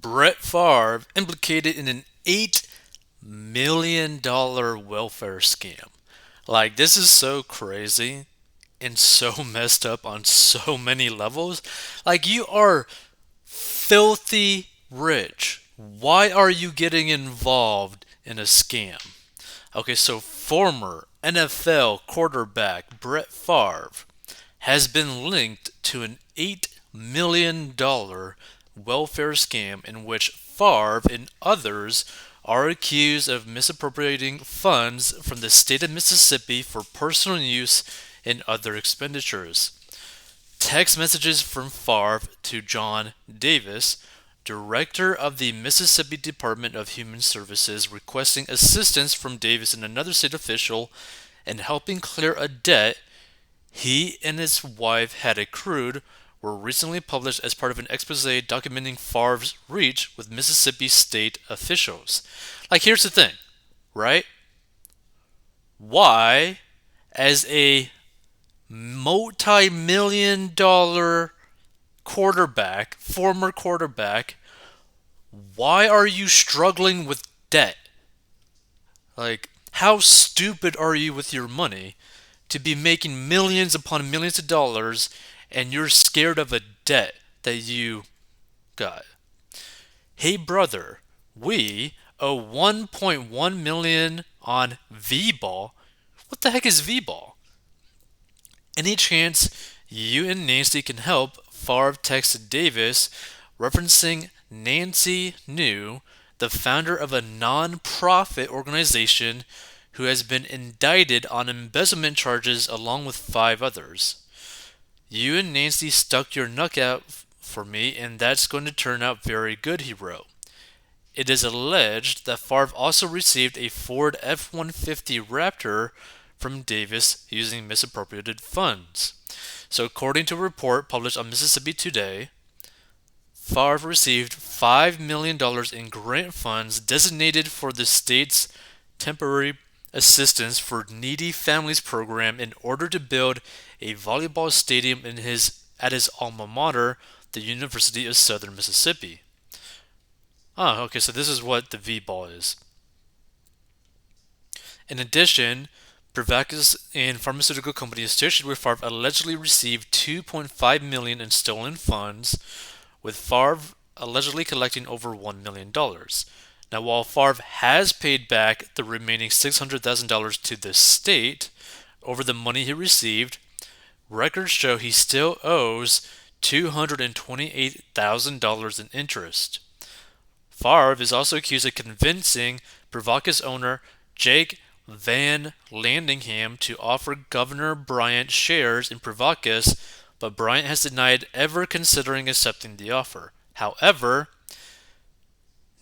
Brett Favre implicated in an $8 million welfare scam. Like, this is so crazy and so messed up on so many levels. Like, you are filthy rich. Why are you getting involved in a scam? Okay, so former NFL quarterback Brett Favre has been linked to an $8 million welfare scam in which Favre and others are accused of misappropriating funds from the state of Mississippi for personal use and other expenditures. Text messages from Favre to John Davis, director of the Mississippi Department of Human Services, requesting assistance from Davis and another state official in helping clear a debt he and his wife had accrued, were recently published as part of an expose documenting Favre's reach with Mississippi state officials. Like, here's the thing, right? Why, as a multi-million-dollar quarterback, former quarterback, why are you struggling with debt? Like, how stupid are you with your money to be making millions upon millions of dollars and you're scared of a debt that you got? Hey brother, we owe 1.1 million on V-ball. What the heck is V-ball? Any chance you and Nancy can help? Favre texted Davis, referencing Nancy New, the founder of a non-profit organization who has been indicted on embezzlement charges along with five others. You and Nancy stuck your neck out for me, and that's going to turn out very good, he wrote. It is alleged that Favre also received a Ford F-150 Raptor from Davis using misappropriated funds. So, according to a report published on Mississippi Today, Favre received $5 million in grant funds designated for the state's temporary assistance for needy families program in order to build a volleyball stadium at his alma mater, the University of Southern Mississippi. Oh, okay, so this is what the V-ball is. In addition, Prevacus and pharmaceutical company associated with Favre allegedly received 2.5 million in stolen funds, with Favre allegedly collecting over $1 million. Now, while Favre has paid back the remaining $600,000 to the state over the money he received, records show he still owes $228,000 in interest. Favre is also accused of convincing Prevacus owner Jake Van Landingham to offer Governor Bryant shares in Prevacus, but Bryant has denied ever considering accepting the offer. However,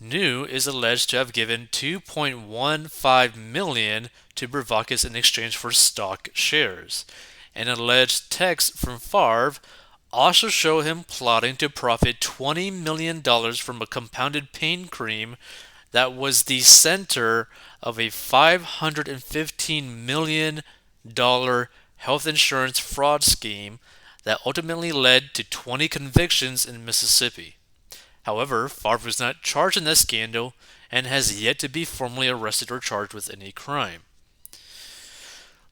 New is alleged to have given 2.15 million to Prevacus in exchange for stock shares. An alleged text from Favre also show him plotting to profit $20 million from a compounded pain cream that was the center of a $515 million health insurance fraud scheme that ultimately led to 20 convictions in Mississippi. However, Favre was not charged in that scandal and has yet to be formally arrested or charged with any crime.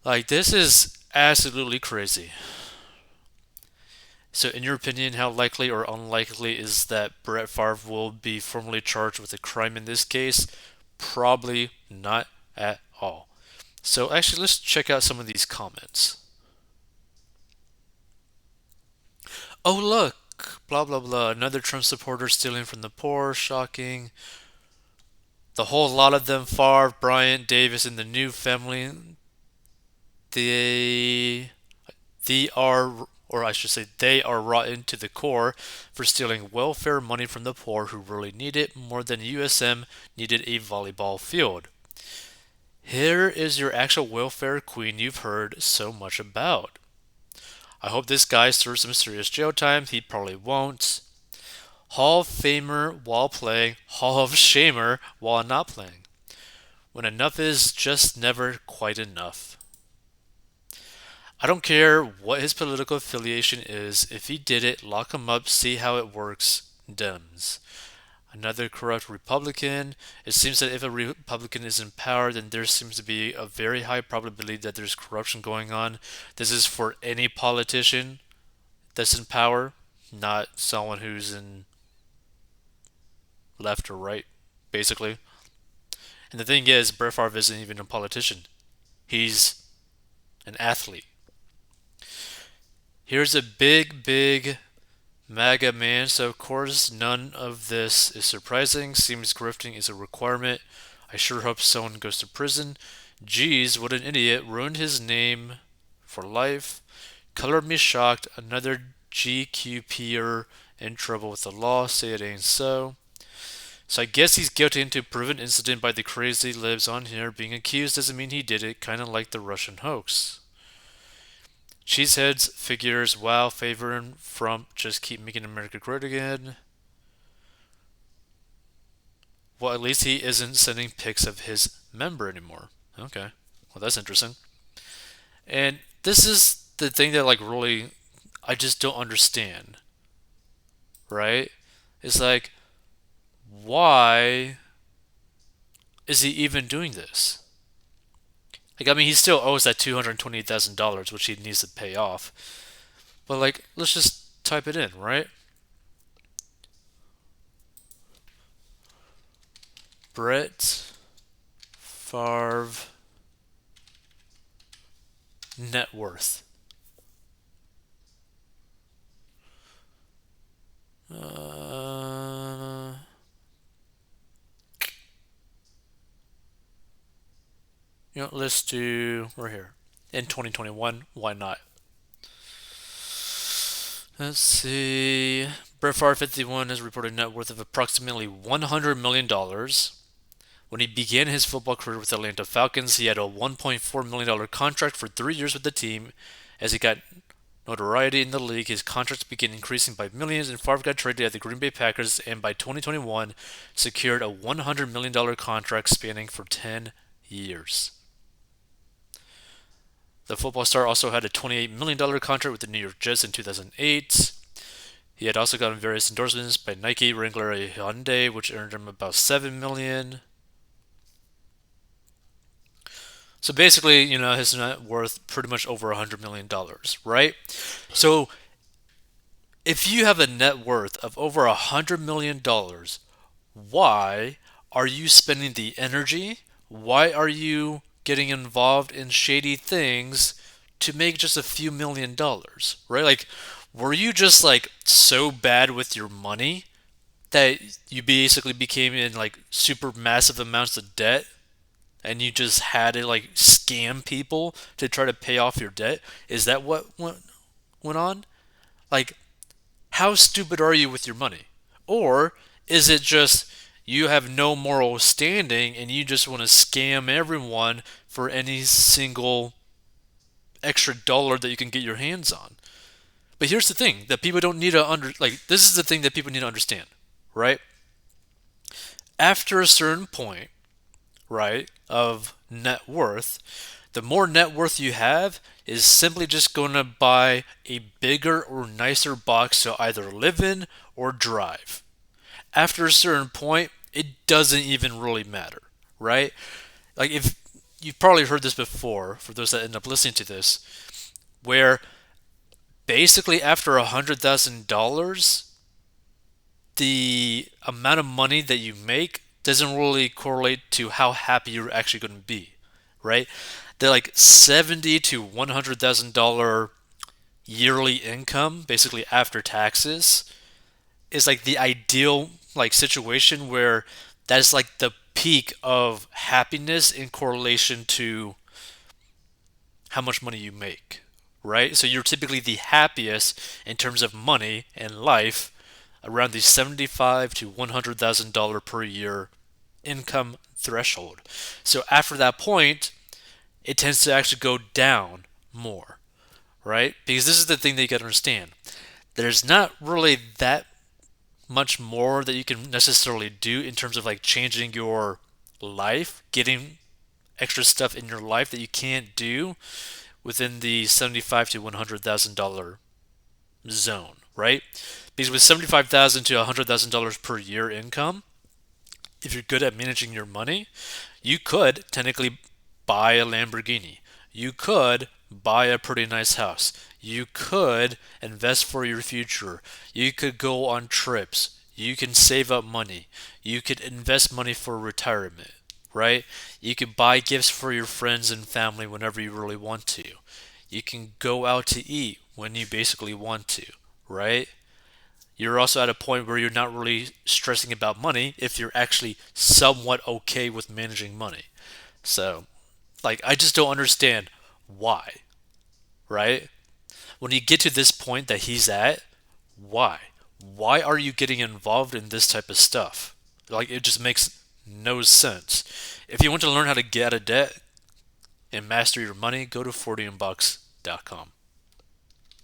Like, this is absolutely crazy. So, in your opinion, how likely or unlikely is that Brett Favre will be formally charged with a crime in this case? Probably not at all. So, actually, let's check out some of these comments. Oh, look, blah, blah, blah. Another Trump supporter stealing from the poor. Shocking. The whole lot of them, Favre, Bryant, Davis, and the new family, they they are, or I should say, they are rotten to the core for stealing welfare money from the poor who really need it more than USM needed a volleyball field. Here is your actual welfare queen you've heard so much about. I hope this guy serves some serious jail time. He probably won't. Hall of Famer while playing, Hall of Shamer while not playing. When enough is just never quite enough. I don't care what his political affiliation is. If he did it, lock him up, see how it works. Dems. another corrupt Republican. It seems that if a Republican is in power, then there seems to be a very high probability that there's corruption going on. This is for any politician that's in power, not someone who's in left or right, basically. And the thing is, Brett Favre isn't even a politician. He's an athlete. Here's a big, big MAGA man, so of course none of this is surprising. Seems grifting is a requirement. I sure hope someone goes to prison. Geez, what an idiot. Ruined his name for life. Color me shocked. Another GQPer in trouble with the law. Say it ain't so. So I guess he's guilty until proven incident by the crazy libs on here. Being accused doesn't mean he did it, kinda like the Russian hoax. Cheeseheads figures, wow, favoring Trump, just keep making America great again. Well, at least he isn't sending pics of his member anymore. Okay, well, that's interesting. And this is the thing that, like, really, I just don't understand, right? It's like, why is he even doing this? Like, I mean, he still owes that $228,000, which he needs to pay off. But, like, let's just type it in, right? Brett Favre net worth. Uh, let's do. We're here in 2021. Why not? Let's see. Brett Favre 51 has reported net worth of approximately $100 million. When he began his football career with the Atlanta Falcons, he had a $1.4 million contract for 3 years with the team. As he got notoriety in the league, his contracts began increasing by millions, and Favre got traded at the Green Bay Packers, and by 2021, secured a $100 million contract spanning for 10 years. The football star also had a $28 million contract with the New York Jets in 2008. He had also gotten various endorsements by Nike, Wrangler, and Hyundai, which earned him about $7 million. So basically, his net worth pretty much over $100 million, right? So if you have a net worth of over $100 million, why are you spending the energy? Why are you getting involved in shady things to make just a few $1 million, right? Like, were you just like so bad with your money that you basically became in like super massive amounts of debt and you just had to like scam people to try to pay off your debt? Is that what went on? Like, how stupid are you with your money? Or is it just you have no moral standing and you just want to scam everyone for any single extra dollar that you can get your hands on? But here's the thing that people don't need to this is the thing that people need to understand, right? After a certain point, right, of net worth, the more net worth you have is simply just going to buy a bigger or nicer box to either live in or drive. After a certain point, it doesn't even really matter, right? Like, if you've probably heard this before, for those that end up listening to this, where basically after $100,000, the amount of money that you make doesn't really correlate to how happy you're actually going to be, right? They're like $70,000 to $100,000 yearly income, basically after taxes, is like the ideal like situation where that is like the peak of happiness in correlation to how much money you make, right? So you're typically the happiest in terms of money and life around the $75,000 to $100,000 per year income threshold. So after that point, it tends to actually go down more, right? Because this is the thing that you got to understand. There's not really that much more that you can necessarily do in terms of like changing your life, getting extra stuff in your life that you can't do within the $75,000 to $100,000 zone, right? Because with $75,000 to $100,000 per year income, if you're good at managing your money, you could technically buy a Lamborghini. You could buy a pretty nice house. You could invest for your future. You could go on trips. You can save up money. You could invest money for retirement, right? You could buy gifts for your friends and family whenever you really want to. You can go out to eat when you basically want to, right? You're also at a point where you're not really stressing about money if you're actually somewhat okay with managing money. So, like, I just don't understand why, right? When you get to this point that he's at, why? Why are you getting involved in this type of stuff? Like, it just makes no sense. If you want to learn how to get out of debt and master your money, go to 40inbox.com.